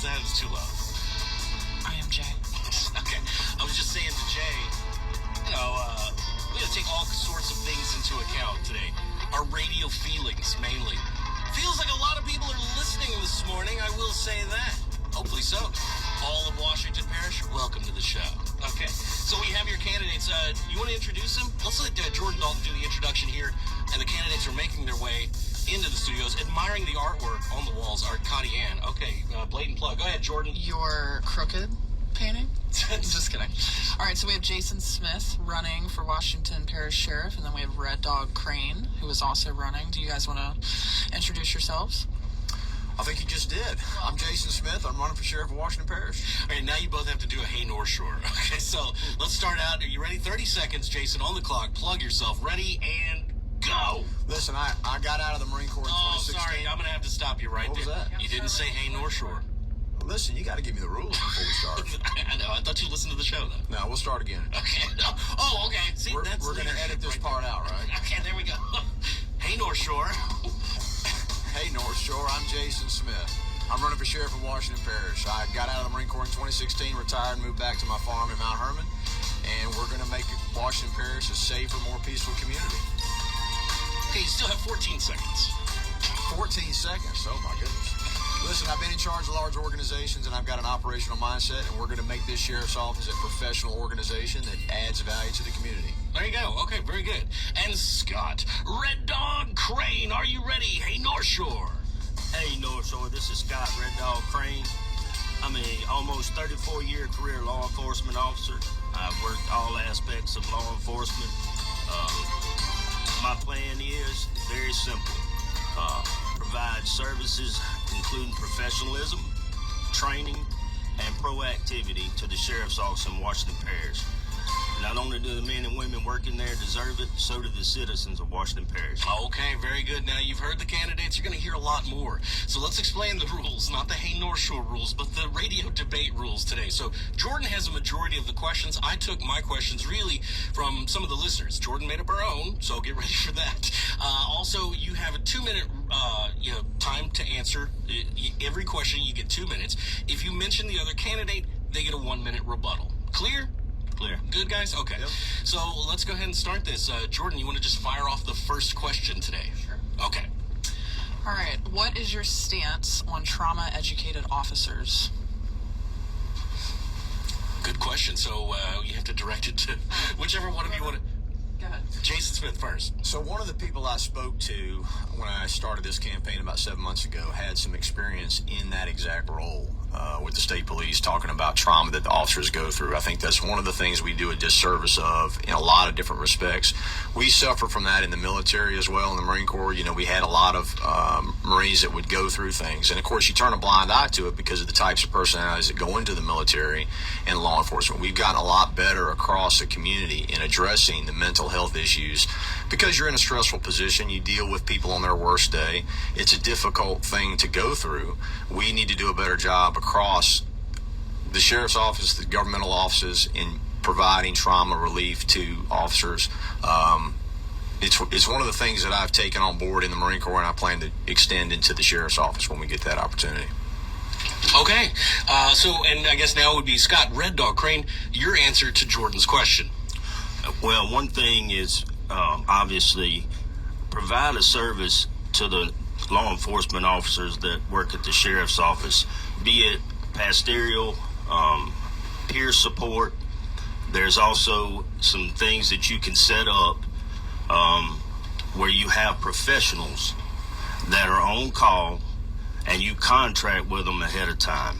that? It was too low. I am Jay. Okay. I was just saying to Jay, we got to take all sorts of things into account today. Our radio feelings, mainly. Feels like a lot of people are listening this morning, I will say that. Hopefully so. All of Washington Parish, welcome to the show. Okay, so we have your candidates. You want to introduce them? Let's let Jordan Dalton do the introduction here. And the candidates are making their way into the studios, admiring the artwork on the walls. Arcady Ann. Okay, blatant plug. Go ahead, Jordan. Your crooked painting? Just kidding. All right, so we have Jason Smith running for Washington Parish Sheriff, and then we have Red Dog Crane, who is also running. Do you guys want to introduce yourselves? I think you just did. I'm Jason Smith. I'm running for Sheriff of Washington Parish. All right, now you both have to do a Hey North Shore. Okay, so let's start out. Are you ready? 30 seconds, Jason, on the clock. Plug yourself. Ready and go. Listen, I got out of the Marine Corps in 2016. Sorry. I'm going to have to stop you right there. What was that? You didn't say Hey North Shore. Listen, you got to give me the rules before we start. I know. I thought you listened to the show, though. No, we'll start again. Okay. No. Oh, okay. See, we're going to edit this part out, right? Okay, there we go. Hey North Shore. Hey North Shore, I'm Jason Smith. I'm running for Sheriff of Washington Parish. I got out of the Marine Corps in 2016, retired, and moved back to my farm in Mount Herman, and we're going to make Washington Parish a safer, more peaceful community. Okay, you still have 14 seconds. 14 seconds? Oh, my goodness. Listen, I've been in charge of large organizations, and I've got an operational mindset, and we're going to make this Sheriff's Office a professional organization that adds value to the community. There you go. Okay, very good. And Scott, Red Dog Crane, are you ready? Hey, North Shore. Hey, North Shore, this is Scott Red Dog Crane. I'm a almost 34-year career law enforcement officer. I've worked all aspects of law enforcement. My plan is very simple. Provide services including professionalism, training, and proactivity to the Sheriff's Office in Washington Parish. Not only do the men and women working there deserve it, so do the citizens of Washington Parish. Okay, very good. Now, you've heard the candidates. You're going to hear a lot more. So let's explain the rules, not the Hey North Shore rules, but the radio debate rules today. So Jordan has a majority of the questions. I took my questions really from some of the listeners. Jordan made up her own, so get ready for that. Also, you have a 2-minute time to answer. Every question, you get 2 minutes. If you mention the other candidate, they get a 1-minute rebuttal. Clear? Clear. Good, guys? Okay. Yep. So let's go ahead and start this. Jordan, you want to just fire off the first question today? Sure. Okay. All right. What is your stance on trauma-educated officers? Good question. So you have to direct it to whichever one of you want to. Go ahead. Jason Smith first. So one of the people I spoke to when I started this campaign about 7 months ago had some experience in that exact role with the state police, talking about trauma that the officers go through. I think that's one of the things we do a disservice of in a lot of different respects. We suffer from that in the military as well, in the Marine Corps. You know, we had a lot of Marines that would go through things. And, of course, you turn a blind eye to it because of the types of personalities that go into the military and law enforcement. We've gotten a lot better across the community in addressing the mental health issues because you're in a stressful position. You deal with people on their worst day. It's a difficult thing to go through. We need to do a better job across the Sheriff's Office, the governmental offices, in providing trauma relief to officers. It's one of the things that I've taken on board in the Marine Corps, and I plan to extend into the Sheriff's Office when we get that opportunity. Okay. And I guess now it would be Scott Red Dog Crane, your answer to Jordan's question. Well, one thing is obviously provide a service to the law enforcement officers that work at the Sheriff's Office, be it pastoral, peer support. There's also some things that you can set up where you have professionals that are on call and you contract with them ahead of time.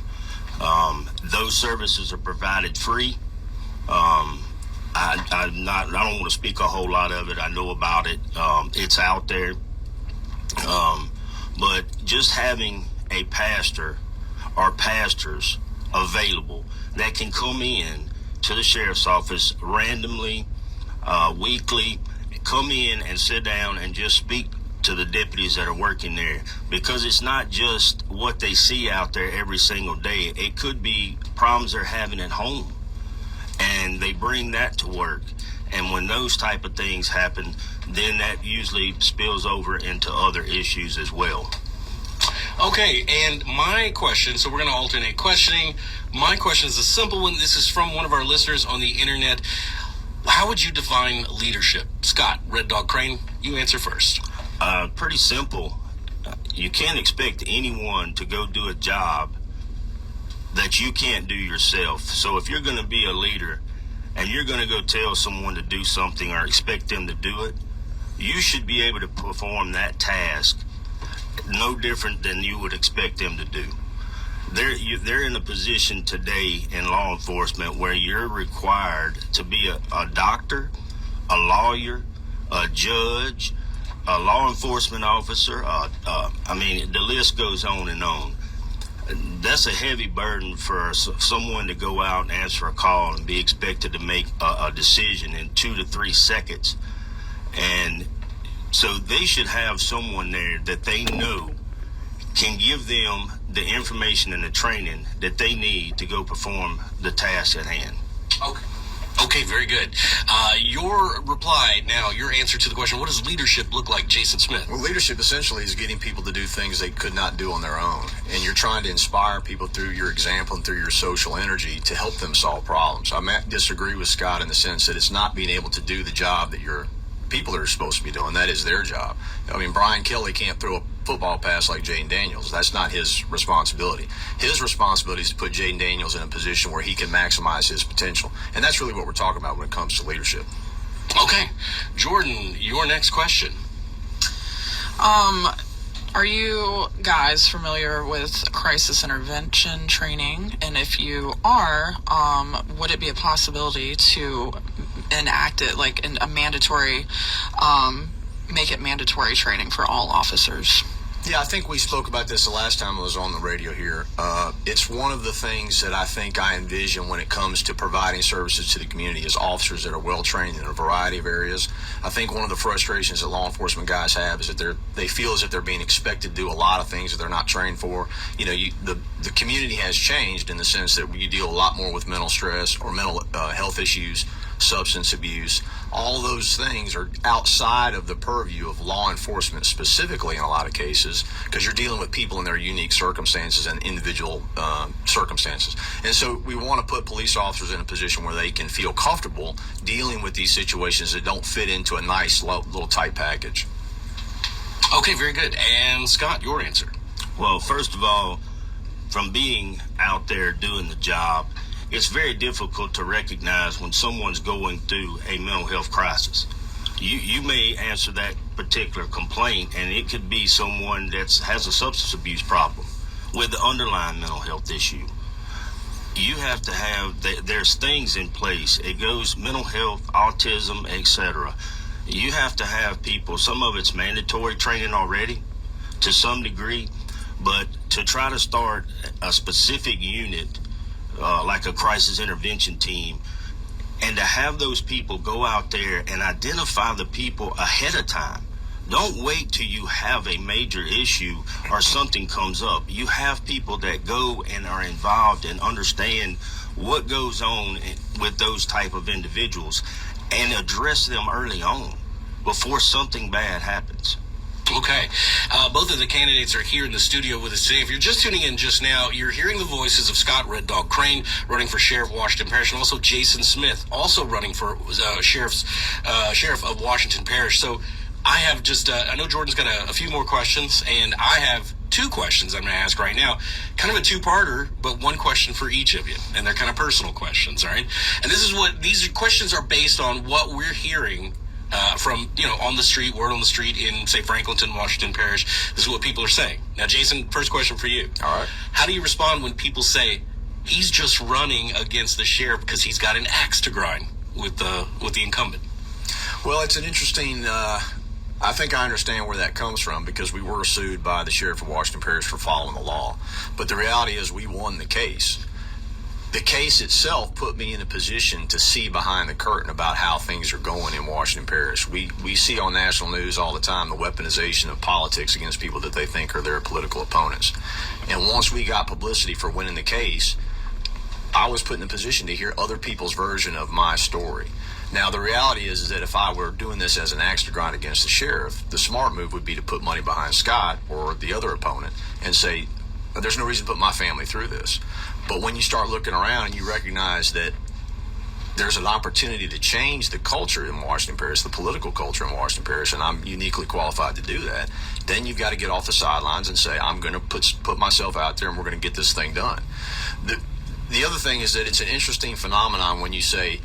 Those services are provided free. I don't want to speak a whole lot of it. I know about it. It's out there. But just having a pastor or pastors available that can come in to the Sheriff's Office randomly, weekly, come in and sit down and just speak to the deputies that are working there, because it's not just what they see out there every single day. It could be problems they're having at home, and they bring that to work. And when those type of things happen, then that usually spills over into other issues as well. Okay, and my question, so we're going to alternate questioning. My question is a simple one. This is from one of our listeners on the internet. How would you define leadership? Scott, Red Dog Crane, you answer first. Pretty simple. You can't expect anyone to go do a job that you can't do yourself. So if you're going to be a leader and you're going to go tell someone to do something or expect them to do it, you should be able to perform that task no different than you would expect them to do. They're in a position today in law enforcement where you're required to be a doctor, a lawyer, a judge, a law enforcement officer. The list goes on and on. That's a heavy burden for someone to go out and answer a call and be expected to make a decision in 2 to 3 seconds. And so they should have someone there that they know can give them the information and the training that they need to go perform the task at hand. Okay, very good. Your reply now, your answer to the question, what does leadership look like, Jason Smith? Well, leadership essentially is getting people to do things they could not do on their own. And you're trying to inspire people through your example and through your social energy to help them solve problems. I might disagree with Scott in the sense that it's not being able to do the job that your people are supposed to be doing. That is their job. I mean, Brian Kelly can't throw a football pass like Jaden Daniels. That's not his responsibility. His responsibility is to put Jaden Daniels in a position where he can maximize his potential. And that's really what we're talking about when it comes to leadership. Okay. Jordan, your next question. Are you guys familiar with crisis intervention training? And if you are, would it be a possibility to enact it like in a mandatory, make it mandatory training for all officers? Yeah, I think we spoke about this the last time I was on the radio here. It's one of the things that I think I envision when it comes to providing services to the community is officers that are well trained in a variety of areas. I think one of the frustrations that law enforcement guys have is that they feel as if they're being expected to do a lot of things that they're not trained for. You know, the community has changed in the sense that you deal a lot more with mental stress or mental health issues, substance abuse. All those things are outside of the purview of law enforcement specifically in a lot of cases, because you're dealing with people in their unique circumstances and individual circumstances. And so we want to put police officers in a position where they can feel comfortable dealing with these situations that don't fit into a nice little tight package. Okay, very good. And Scott, your answer. Well, first of all, from being out there doing the job, it's very difficult to recognize when someone's going through a mental health crisis. You may answer that particular complaint, and it could be someone that has a substance abuse problem with the underlying mental health issue. You have to have, there's things in place. It goes mental health, autism, etc. You have to have people, some of it's mandatory training already to some degree, but to try to start a specific unit like a crisis intervention team, and to have those people go out there and identify the people ahead of time. Don't wait till you have a major issue or something comes up. You have people that go and are involved and understand what goes on with those type of individuals and address them early on before something bad happens. Okay. Both of the candidates are here in the studio with us today. If you're just tuning in just now, you're hearing the voices of Scott Red Dog Crane running for Sheriff of Washington Parish, and also Jason Smith, also running for Sheriff of Washington Parish. So I have just, I know Jordan's got a few more questions, and I have 2 questions I'm going to ask right now. Kind of a 2-parter, but 1 question for each of you. And they're kind of personal questions, all right? And these questions are based on what we're hearing from, on the street, word on the street in, say, Franklinton, Washington Parish. This is what people are saying. Now, Jason, first question for you. All right. How do you respond when people say he's just running against the sheriff because he's got an axe to grind with the incumbent? Well, it's an interesting, I think I understand where that comes from, because we were sued by the Sheriff of Washington Parish for following the law. But the reality is we won the case. The case itself put me in a position to see behind the curtain about how things are going in Washington Parish. We see on national news all the time the weaponization of politics against people that they think are their political opponents. And once we got publicity for winning the case, I was put in a position to hear other people's version of my story. Now, the reality is that if I were doing this as an axe to grind against the sheriff, the smart move would be to put money behind Scott or the other opponent and say, there's no reason to put my family through this. But when you start looking around and you recognize that there's an opportunity to change the culture in Washington Parish, the political culture in Washington Parish, and I'm uniquely qualified to do that, then you've got to get off the sidelines and say, I'm going to put myself out there and we're going to get this thing done. The other thing is that it's an interesting phenomenon when you say,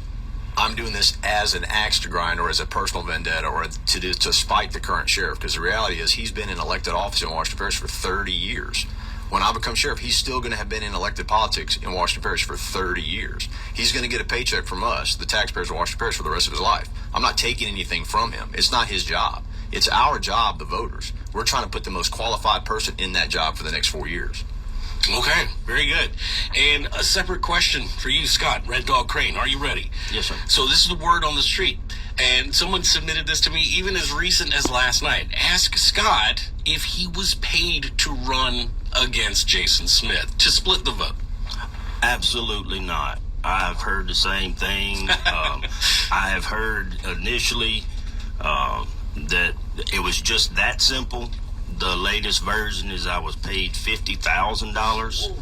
I'm doing this as an axe to grind or as a personal vendetta or to spite the current sheriff, because the reality is he's been in elected office in Washington Parish for 30 years. When I become sheriff, he's still going to have been in elected politics in Washington Parish for 30 years. He's going to get a paycheck from us, the taxpayers of Washington Parish, for the rest of his life. I'm not taking anything from him. It's not his job. It's our job, the voters. We're trying to put the most qualified person in that job for the next 4 years. Okay, very good. And a separate question for you, Scott, Red Dog Crane. Are you ready? Yes, sir. So this is the word on the street. And someone submitted this to me even as recent as last night. Ask Scott if he was paid to run against Jason Smith, to split the vote. Absolutely not. I've heard the same thing. I have heard initially that it was just that simple. The latest version is I was paid $50,000.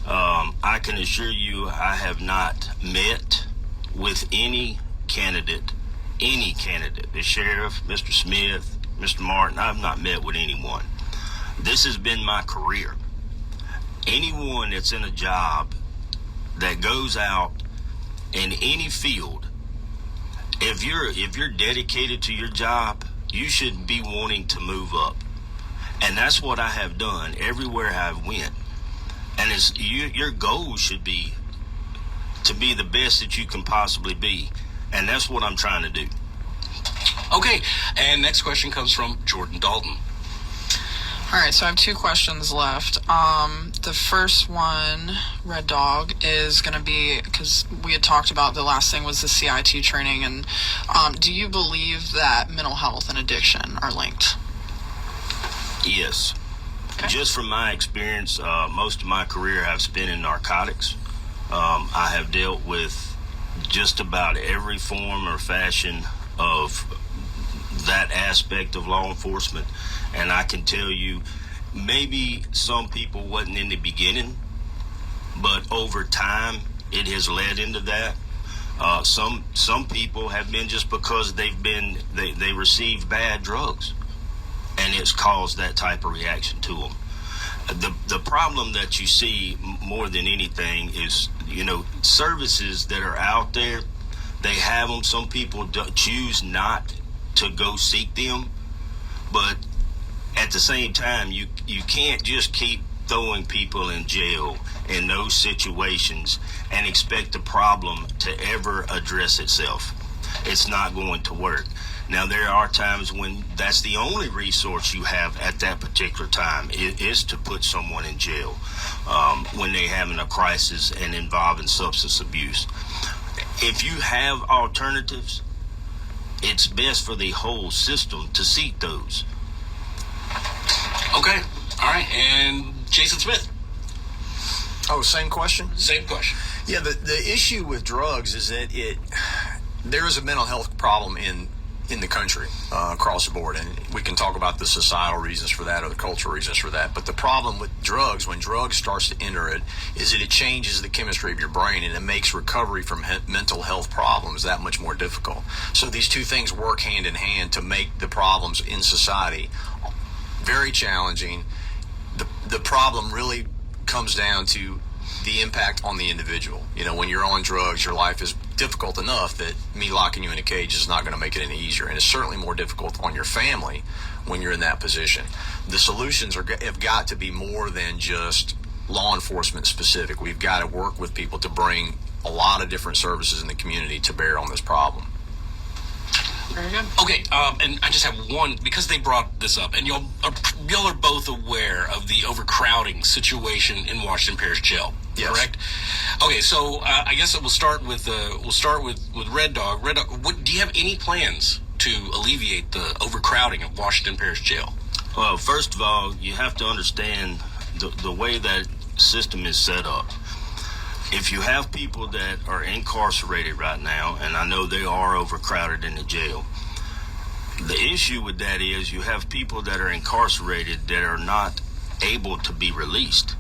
I can assure you I have not met with any candidate, the sheriff, Mr. Smith, Mr. Martin. I've not met with anyone. This has been my career. Anyone that's in a job that goes out in any field, if you're dedicated to your job, you should be wanting to move up. And that's what I have done everywhere I've went. And your goal should be to be the best that you can possibly be. And that's what I'm trying to do. Okay, and next question comes from Jordan Dalton. All right, so I have two questions left. The first one, Red Dog, is going to be, because we had talked about the last thing was the CIT training, and do you believe that mental health and addiction are linked? Yes. Okay. Just from my experience, most of my career I've spent in narcotics. I have dealt with just about every form or fashion of that aspect of law enforcement. And I can tell you, maybe some people wasn't in the beginning, but over time it has led into that. Some people have been just because they received bad drugs, and it's caused that type of reaction to them. The problem that you see more than anything is, services that are out there, they have them. Some people choose not to go seek them, but at the same time, you can't just keep throwing people in jail in those situations and expect the problem to ever address itself. It's not going to work. Now, there are times when that's the only resource you have at that particular time is to put someone in jail when they're having a crisis and involving substance abuse. If you have alternatives, it's best for the whole system to seek those. Okay, all right, and Jason Smith. Oh, same question? Same question. Yeah, the issue with drugs is that there is a mental health problem in the country across the board, and we can talk about the societal reasons for that or the cultural reasons for that. But the problem with drugs, when drugs starts to enter it, is that it changes the chemistry of your brain, and it makes recovery from mental health problems that much more difficult. So these two things work hand in hand to make the problems in society very challenging. The problem really comes down to the impact on the individual. When you're on drugs, your life is difficult enough that me locking you in a cage is not going to make it any easier. And it's certainly more difficult on your family when you're in that position. The solutions have got to be more than just law enforcement specific. We've got to work with people to bring a lot of different services in the community to bear on this problem. Very good. Okay, and I just have one, because they brought this up, and y'all are both aware of the overcrowding situation in Washington Parish Jail. Yes. Correct? Okay, so I guess we'll start with Red Dog. Red Dog, do you have any plans to alleviate the overcrowding of Washington Parish Jail? Well, first of all, you have to understand the way that system is set up. if you have people that are incarcerated right now, and I know they are overcrowded in the jail, the issue with that is you have people that are incarcerated that are not able to be released.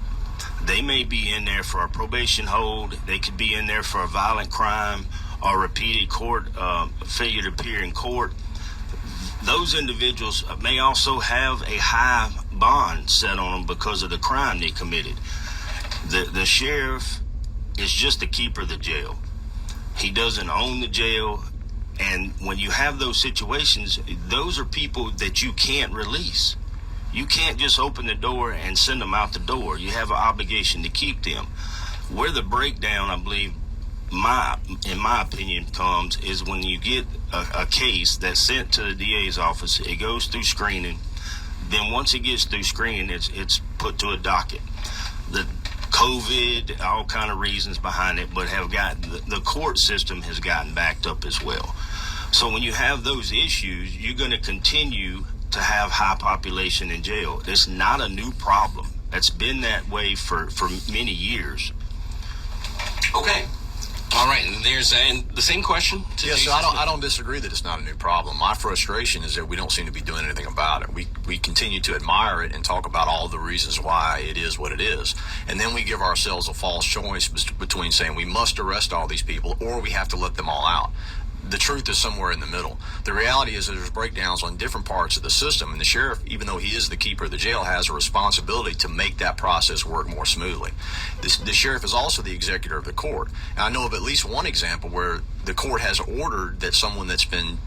They may be in there for a probation hold. They could be in there for a violent crime or repeated failure to appear in court. Those individuals may also have a high bond set on them because of the crime they committed. The sheriff is just the keeper of the jail. He doesn't own the jail. And when you have those situations, those are people that you can't release. You can't just open the door and send them out the door. You have an obligation to keep them. Where the breakdown, I believe, in my opinion, comes is when you get a case that's sent to the DA's office. It goes through screening. Then once it gets through screening, it's put to a docket. The COVID, all kind of reasons behind it, but the court system has gotten backed up as well. So when you have those issues, you're going to continue to have high population in jail. It's not a new problem. It's been that way for many years. Okay. All right, and the same question to Yeah, Jason. so I don't disagree that it's not a new problem. My frustration is that we don't seem to be doing anything about it. We continue to admire it and talk about all the reasons why it is what it is. And then we give ourselves a false choice between saying we must arrest all these people or we have to let them all out. The truth is somewhere in the middle. The reality is that there's breakdowns on different parts of the system, and the sheriff, even though he is the keeper of the jail, has a responsibility to make that process work more smoothly. The sheriff is also the executor of the court. And I know of at least one example where the court has ordered that someone that's been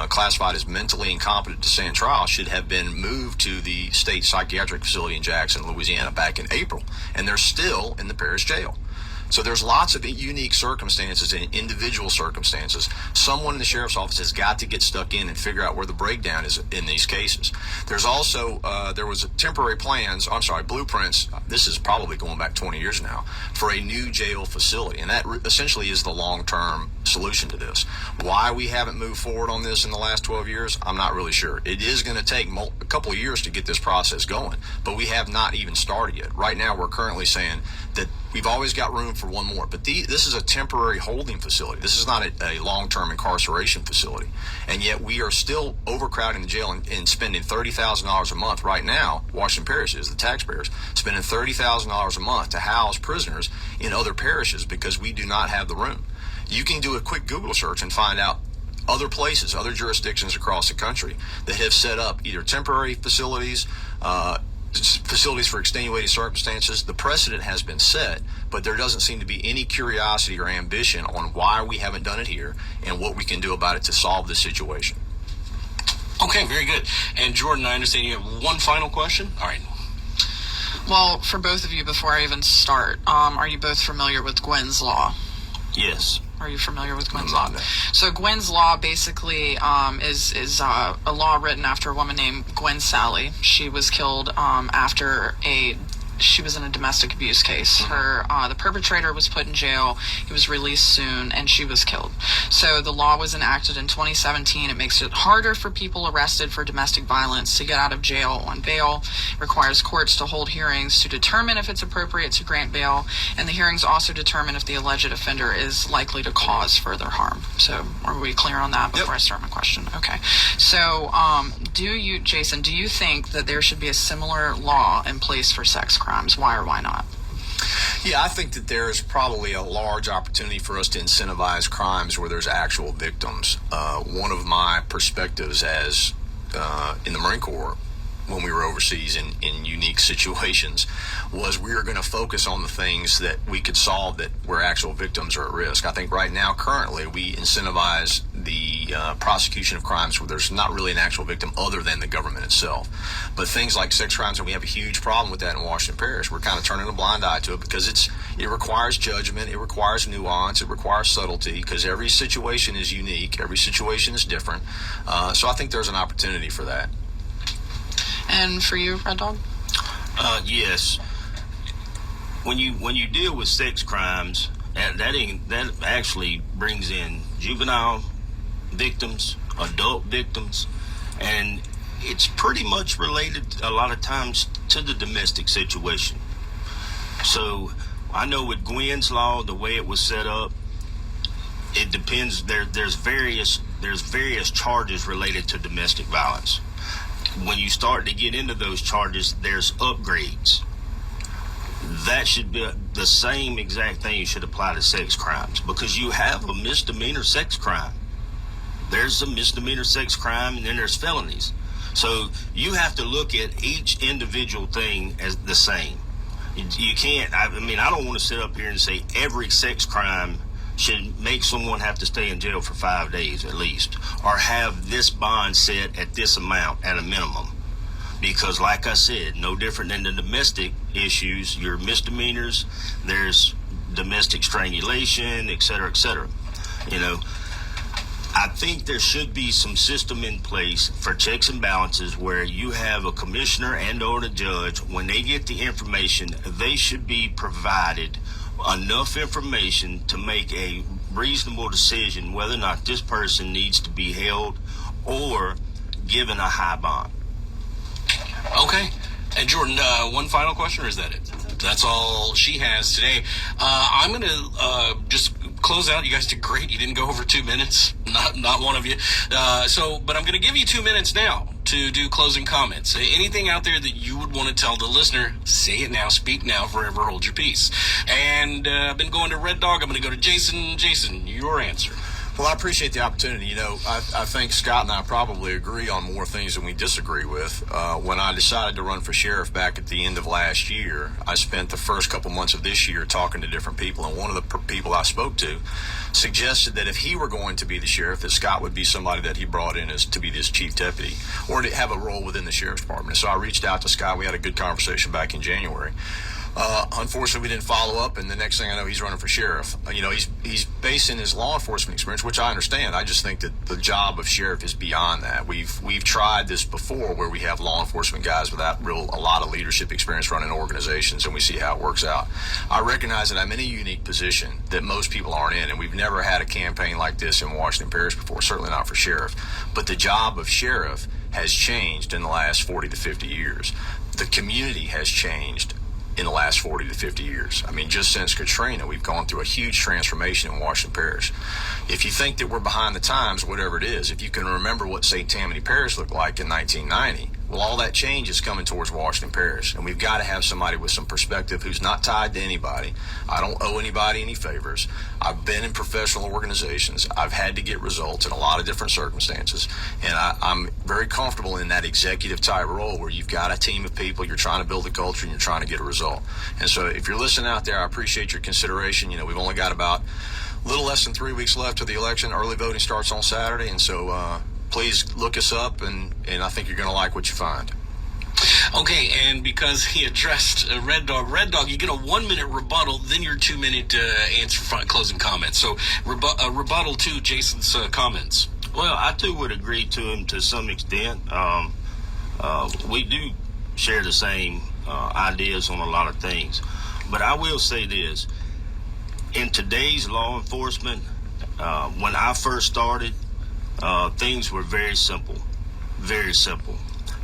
classified as mentally incompetent to stand trial should have been moved to the state psychiatric facility in Jackson, Louisiana back in April, and they're still in the parish jail. So there's lots of unique circumstances and individual circumstances. Someone in the sheriff's office has got to get stuck in and figure out where the breakdown is in these cases. There's also, there was blueprints, this is probably going back 20 years now, for a new jail facility. And that essentially is the long-term solution to this. Why we haven't moved forward on this in the last 12 years, I'm not really sure. It is going to take a couple of years to get this process going, but we have not even started yet. Right now, we're currently saying that we've always got room for one more, but this is a temporary holding facility. This is not a long-term incarceration facility, and yet we are still overcrowding the jail and spending $30,000 a month right now. Washington parishes, the taxpayers, spending $30,000 a month to house prisoners in other parishes because we do not have the room. You can do a quick Google search and find out other places, other jurisdictions across the country that have set up either temporary facilities, facilities for extenuating circumstances. The precedent has been set, but there doesn't seem to be any curiosity or ambition on why we haven't done it here and what we can do about it to solve this situation. Okay, very good. And Jordan, I understand you have one final question? All right. Well, for both of you, before I even start, are you both familiar with Gwen's Law? Yes. Are you familiar with Gwen's I'm Law? not. So Gwen's Law basically is a law written after a woman named Gwen Sally. She was killed after she was in a domestic abuse case. The perpetrator was put in jail. He was released soon, and she was killed. So the law was enacted in 2017. It makes it harder for people arrested for domestic violence to get out of jail on bail. It requires courts to hold hearings to determine if it's appropriate to grant bail, and the hearings also determine if the alleged offender is likely to cause further harm. So are we clear on that before I start my question? Okay. So Jason, do you think that there should be a similar law in place for sex crimes? Why or why not? Yeah, I think that there is probably a large opportunity for us to incentivize crimes where there's actual victims. One of my perspectives as in the Marine Corps, when we were overseas in unique situations, was we were going to focus on the things that we could solve that where actual victims are at risk. I think right now, currently, we incentivize the prosecution of crimes where there's not really an actual victim other than the government itself. But things like sex crimes, and we have a huge problem with that in Washington Parish. We're kind of turning a blind eye to it because it requires judgment, it requires nuance, it requires subtlety, because every situation is unique, every situation is different. So I think there's an opportunity for that. And for you, Red Dog? Yes. When you deal with sex crimes, that actually brings in juvenile victims, adult victims, and it's pretty much related a lot of times to the domestic situation. So I know with Gwynn's law, the way it was set up, it depends. There's various charges related to domestic violence. When you start to get into those charges, there's upgrades. That should be the same exact thing should apply to sex crimes, because you have a misdemeanor sex crime. There's a misdemeanor sex crime, and then there's felonies. So you have to look at each individual thing as the same. You can't, I don't want to sit up here and say every sex crime should make someone have to stay in jail for 5 days at least, or have this bond set at this amount at a minimum. Because like I said, no different than the domestic issues, your misdemeanors, there's domestic strangulation, et cetera, et cetera. You know, I think there should be some system in place for checks and balances where you have a commissioner and or a judge, when they get the information, they should be provided enough information to make a reasonable decision whether or not this person needs to be held or given a high bond. Okay. And Jordan, one final question, or is that it? That's all she has today. I'm going to just close out. You guys did great. You didn't go over 2 minutes. Not one of you. But I'm going to give you 2 minutes now to do closing comments. Anything out there that you would want to tell the listener, say it now, speak now, forever hold your peace. And I've been going to Red Dog. I'm going to go to Jason. Jason, your answer. Well, I appreciate the opportunity. You know, I think Scott and I probably agree on more things than we disagree with. When I decided to run for sheriff back at the end of last year, I spent the first couple months of this year talking to different people, and one of the people I spoke to suggested that if he were going to be the sheriff, that Scott would be somebody that he brought in as to be this chief deputy or to have a role within the sheriff's department. And so I reached out to Scott. We had a good conversation back in January. Unfortunately, we didn't follow up, and the next thing I know, he's running for sheriff. You know, he's basing his law enforcement experience, which I understand. I just think that the job of sheriff is beyond that. We've tried this before, where we have law enforcement guys without a lot of leadership experience running organizations, and we see how it works out. I recognize that I'm in a unique position that most people aren't in, and we've never had a campaign like this in Washington Parish before, certainly not for sheriff. But the job of sheriff has changed in the last 40 to 50 years. The community has changed in the last 40 to 50 years. I mean, just since Katrina, we've gone through a huge transformation in Washington Parish. If you think that we're behind the times, whatever it is, if you can remember what St. Tammany Parish looked like in 1990, well, all that change is coming towards Washington Parish, and we've got to have somebody with some perspective who's not tied to anybody. I don't owe anybody any favors. I've been in professional organizations. I've had to get results in a lot of different circumstances, and I'm very comfortable in that executive type role where you've got a team of people, you're trying to build a culture, and you're trying to get a result. And so if you're listening out there, I appreciate your consideration. You know, we've only got about a little less than 3 weeks left to the election. Early voting starts on Saturday, and so please look us up, and I think you're going to like what you find. Okay, and because he addressed Red Dog, you get a 1 minute rebuttal, then your 2 minute answer closing comments. So rebuttal to Jason's comments. Well, I too would agree to him to some extent. We do share the same ideas on a lot of things, but I will say this: in today's law enforcement, when I first started, things were very simple, very simple.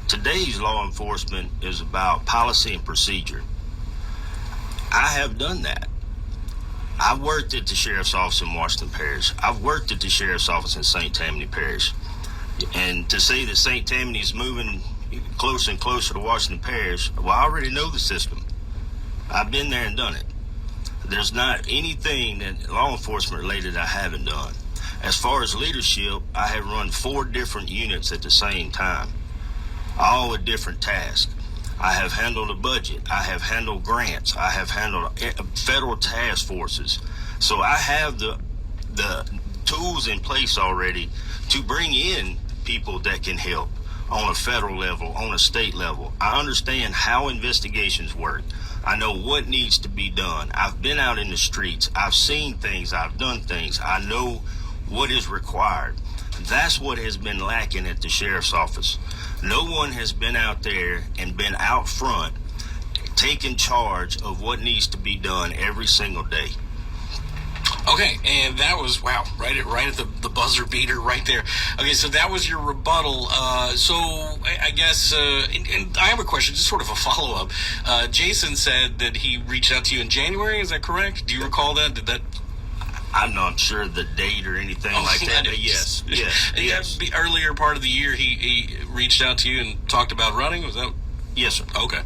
Today's law enforcement is about policy and procedure. I have done that. I've worked at the sheriff's office in Washington Parish. I've worked at the sheriff's office in St. Tammany Parish. And to say that St. Tammany is moving closer and closer to Washington Parish, well, I already know the system. I've been there and done it. There's not anything that law enforcement related I haven't done. As far as leadership, I have run 4 different units at the same time, all with different tasks. I have handled a budget. I have handled grants. I have handled federal task forces. So I have the tools in place already to bring in people that can help on a federal level, on a state level. I understand how investigations work. I know what needs to be done. I've been out in the streets. I've seen things. I've done things. I know what is required. That's what has been lacking at the sheriff's office. No one has been out there and been out front taking charge of what needs to be done every single day. Okay, and that was, wow, right at the buzzer beater right there. Okay, so that was your rebuttal. So I guess, and I have a question, just sort of a follow-up. Jason said that he reached out to you in January, is that correct? Do you recall that? Did that... I'm not sure the date or anything like that, but yes. The earlier part of the year, he reached out to you and talked about running, was that... Yes, sir. Okay,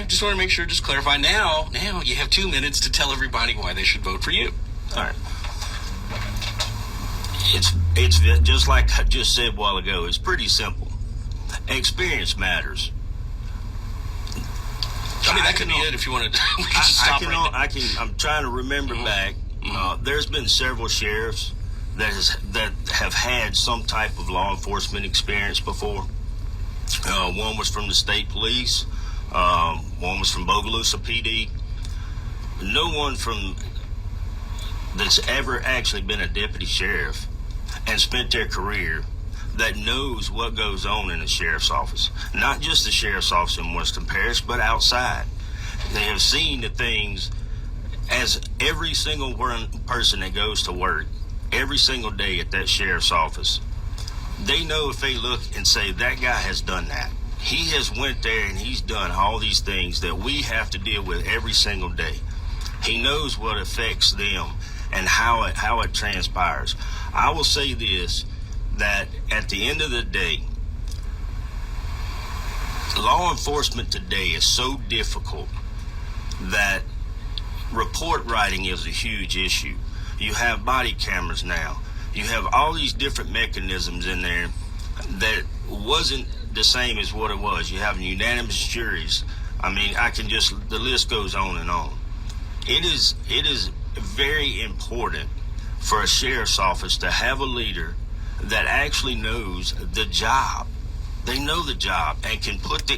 just want to make sure, just clarify. Now you have 2 minutes to tell everybody why they should vote for you. All right. It's just like I just said a while ago. It's pretty simple. Experience matters. I mean, that could be it if you want to. We can just stop right there. I'm trying to remember back. There's been several sheriffs that have had some type of law enforcement experience before. One was from the state police. One was from Bogalusa PD. No one that's ever actually been a deputy sheriff and spent their career that knows what goes on in the sheriff's office. Not just the sheriff's office in Western Parish, but outside. They have seen the things as every single person that goes to work every single day at that sheriff's office. They know if they look and say, that guy has done that. He has went there and he's done all these things that we have to deal with every single day. He knows what affects them and how it transpires. I will say this, that at the end of the day, law enforcement today is so difficult that report writing is a huge issue. You have body cameras now. You have all these different mechanisms in there that wasn't the same as what it was. You have unanimous juries. I mean, the list goes on and on. It is very important for a sheriff's office to have a leader that actually knows the job. They know the job and can put the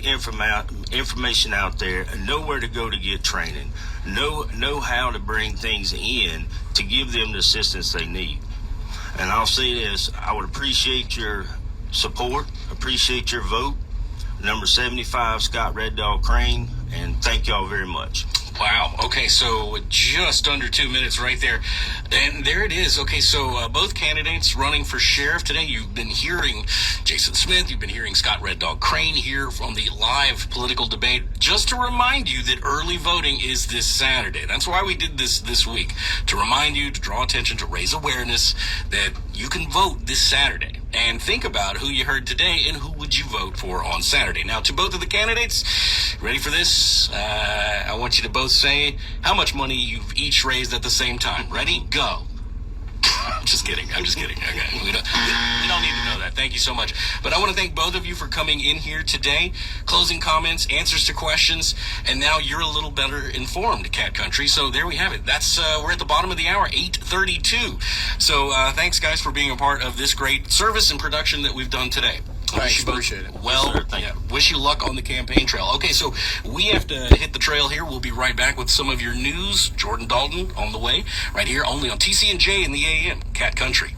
information out there and know where to go to get training, know how to bring things in to give them the assistance they need. And I'll say this, I would appreciate your support, appreciate your vote. Number 75, Scott Red Dog Crane, and thank y'all very much. Wow. Okay, so just under 2 minutes right there. And there it is. Okay, so both candidates running for sheriff today. You've been hearing Jason Smith. You've been hearing Scott Red Dog Crane here on the live political debate. Just to remind you that early voting is this Saturday. That's why we did this week. To remind you, to draw attention, to raise awareness that you can vote this Saturday. And think about who you heard today and who would you vote for on Saturday. Now, to both of the candidates, ready for this? I want you to both say how much money you've each raised at the same time. Ready? Go. I'm just kidding. Okay. We don't need to know that. Thank you so much. But I want to thank both of you for coming in here today. Closing comments, answers to questions, and now you're a little better informed, Cat Country. So there we have it. That's we're at the bottom of the hour, 8:32. So thanks, guys, for being a part of this great service and production that we've done today. Thanks, appreciate it. Well, Yes, wish you luck on the campaign trail. Okay, so we have to hit the trail here. We'll be right back with some of your news. Jordan Dalton on the way, right here, only on TC&J in the AM, Cat Country.